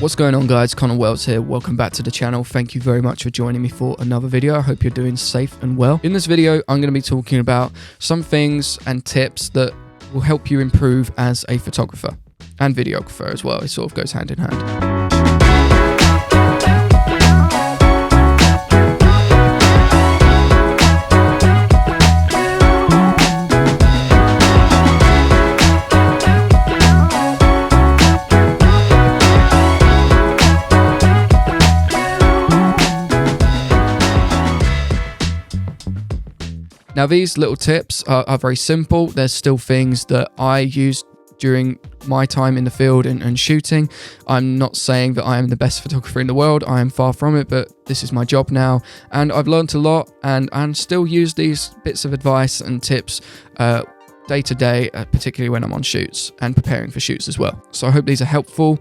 What's going on, guys? Connor Wells here. Welcome back to the channel. Thank you very much for joining me for another video. I hope you're doing safe and well. In this video, I'm going to be talking about some things and tips that will help you improve as a photographer and videographer as well. It sort of goes hand in hand. Now, these little tips are very simple. There's still things that I used during my time in the field and shooting. I'm not saying that I am the best photographer in the world. I am far from it, but this is my job now. And I've learned a lot and still use these bits of advice and tips day to day, particularly when I'm on shoots and preparing for shoots as well. So I hope these are helpful.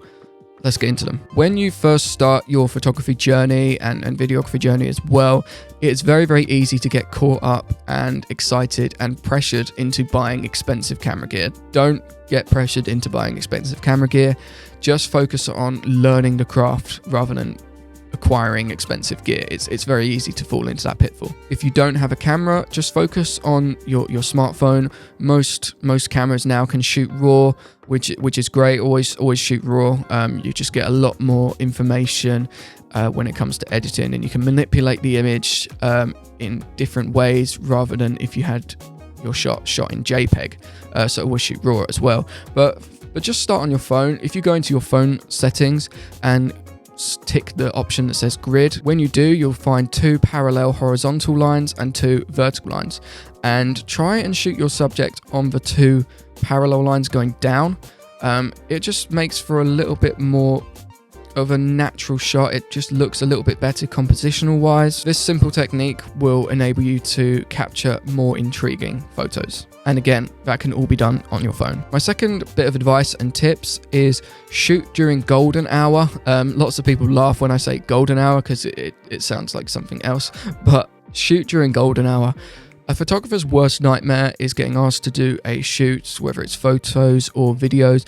Let's get into them. When you first start your photography journey and videography journey as well, it's very, very easy to get caught up and excited and pressured into buying expensive camera gear. Don't get pressured into buying expensive camera gear. Just focus on learning the craft rather than acquiring expensive gear. It's very easy to fall into that pitfall. If you don't have a camera, just focus on your smartphone. Most cameras now can shoot RAW, which is great. Always shoot RAW. You just get a lot more information when it comes to editing, and you can manipulate the image in different ways rather than if you had your shot in JPEG. So always shoot RAW as well. But just start on your phone. If you go into your phone settings and tick the option that says grid, when you do, you'll find 2 parallel horizontal lines and 2 vertical lines, and try and shoot your subject on the 2 parallel lines going down. It just makes for a little bit more of a natural shot. It just looks a little bit better compositional wise. This simple technique will enable you to capture more intriguing photos. And again, that can all be done on your phone. My second bit of advice and tips is shoot during golden hour. Lots of people laugh when I say golden hour because it sounds like something else, but shoot during golden hour. A photographer's worst nightmare is getting asked to do a shoot, whether it's photos or videos,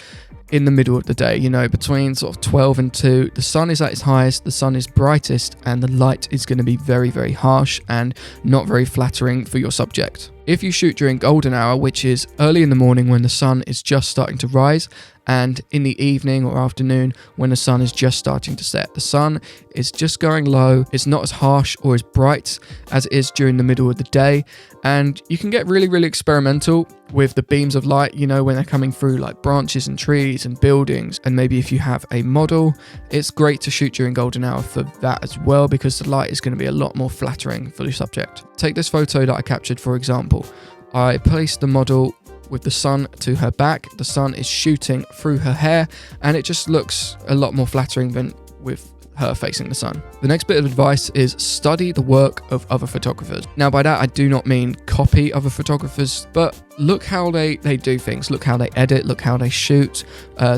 in the middle of the day, between sort of 12 and 2. The sun is at its highest, the sun is brightest, and the light is going to be very, very harsh and not very flattering for your subject. If you shoot during golden hour, which is early in the morning when the sun is just starting to rise, and in the evening or afternoon when the sun is just starting to set, the sun is just going low. It's not as harsh or as bright as it is during the middle of the day, and you can get really, really experimental with the beams of light, when they're coming through like branches and trees and buildings. And maybe if you have a model, it's great to shoot during golden hour for that as well, because the light is going to be a lot more flattering for your subject. Take this photo that I captured, for example. I placed the model with the sun to her back. The sun is shooting through her hair, and it just looks a lot more flattering than with her facing the sun. The next bit of advice is study the work of other photographers. Now, by that, I do not mean copy other photographers, but look how they do things. Look how they edit, look how they shoot,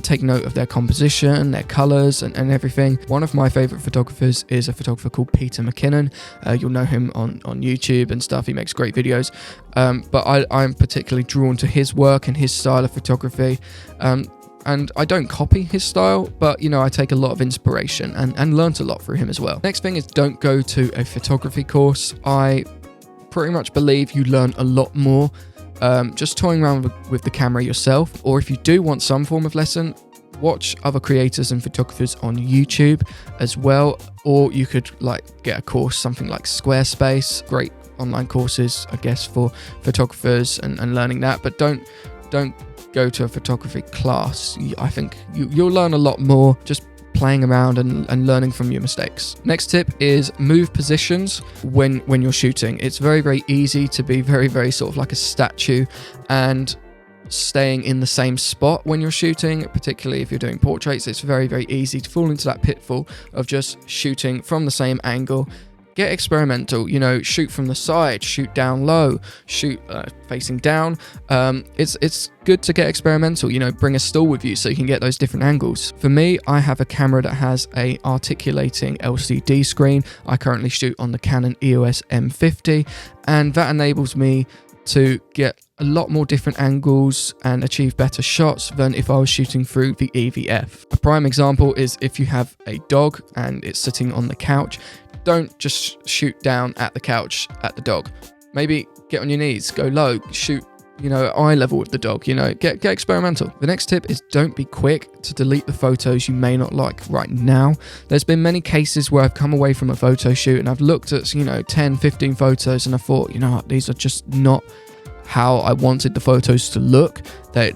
take note of their composition, their colors and everything. One of my favorite photographers is a photographer called Peter McKinnon. You'll know him on YouTube and stuff. He makes great videos. But I'm particularly drawn to his work and his style of photography. And I don't copy his style, but I take a lot of inspiration and learnt a lot through him as well. Next thing is, don't go to a photography course. I pretty much believe you learn a lot more just toying around with the camera yourself, or if you do want some form of lesson, watch other creators and photographers on YouTube as well, or you could get a course, something like Squarespace. Great online courses, I guess, for photographers and learning that, but don't go to a photography class. I think you'll learn a lot more just playing around and learning from your mistakes. Next tip is move positions when you're shooting. It's very, very easy to be very, very sort of like a statue and staying in the same spot when you're shooting, particularly if you're doing portraits. It's very, very easy to fall into that pitfall of just shooting from the same angle. Get experimental, shoot from the side, shoot down low, shoot facing down. It's good to get experimental, bring a stool with you so you can get those different angles. For me, I have a camera that has a articulating LCD screen. I currently shoot on the Canon EOS M50, and that enables me to get a lot more different angles and achieve better shots than if I was shooting through the EVF. A prime example is if you have a dog and it's sitting on the couch, don't just shoot down at the couch at the dog. Maybe get on your knees, go low, shoot, eye level with the dog, get experimental. The next tip is don't be quick to delete the photos you may not like right now. There's been many cases where I've come away from a photo shoot and I've looked at, 10, 15 photos and I thought, these are just not how I wanted the photos to look. They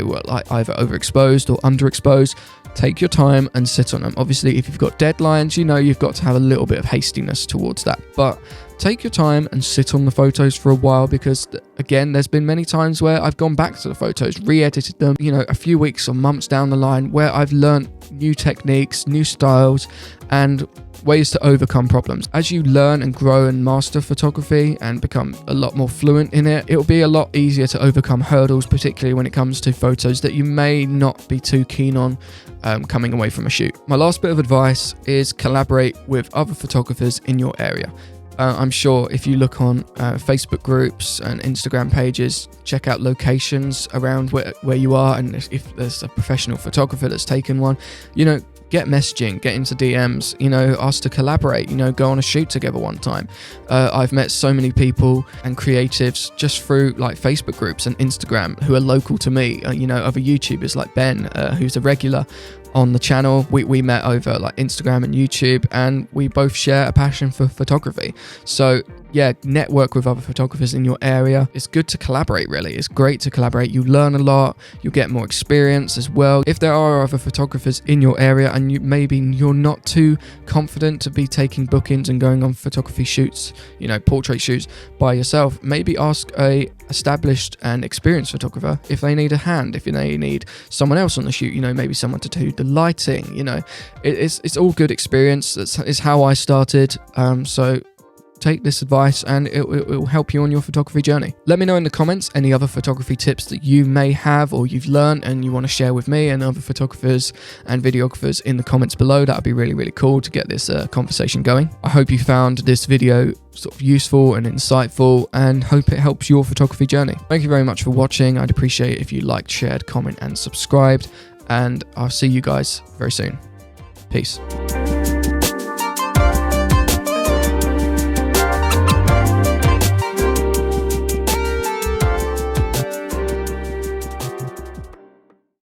were like either overexposed or underexposed. Take your time and sit on them. Obviously, if you've got deadlines, you've got to have a little bit of hastiness towards that. But take your time and sit on the photos for a while, because again, there's been many times where I've gone back to the photos, re-edited them, a few weeks or months down the line, where I've learned new techniques, new styles, and ways to overcome problems. As you learn and grow and master photography and become a lot more fluent in it, it'll be a lot easier to overcome hurdles, particularly when it comes to photos that you may not be too keen on coming away from a shoot. My last bit of advice is collaborate with other photographers in your area. I'm sure if you look on Facebook groups and Instagram pages, check out locations around where you are, and if there's a professional photographer that's taken one, get messaging, get into DMs, ask to collaborate, go on a shoot together one time. I've met so many people and creatives just through like Facebook groups and Instagram who are local to me, other YouTubers like Ben, who's a regular on the channel. We met over like Instagram and YouTube, and we both share a passion for photography. So yeah, network with other photographers in your area. It's good to collaborate, really. It's great to collaborate. You learn a lot, you get more experience as well. If there are other photographers in your area and you're not too confident to be taking bookings and going on photography shoots, portrait shoots by yourself, maybe ask a established and experienced photographer if they need a hand, if they need someone else on the shoot, maybe someone to do the lighting. It's all good experience. That's how I started. So take this advice and it will help you on your photography journey. Let me know in the comments any other photography tips that you may have or you've learned and you want to share with me and other photographers and videographers in the comments below. That would be really, really cool to get this conversation going. I hope you found this video sort of useful and insightful, and hope it helps your photography journey. Thank you very much for watching. I'd appreciate it if you liked, shared, comment and subscribed, and I'll see you guys very soon. Peace.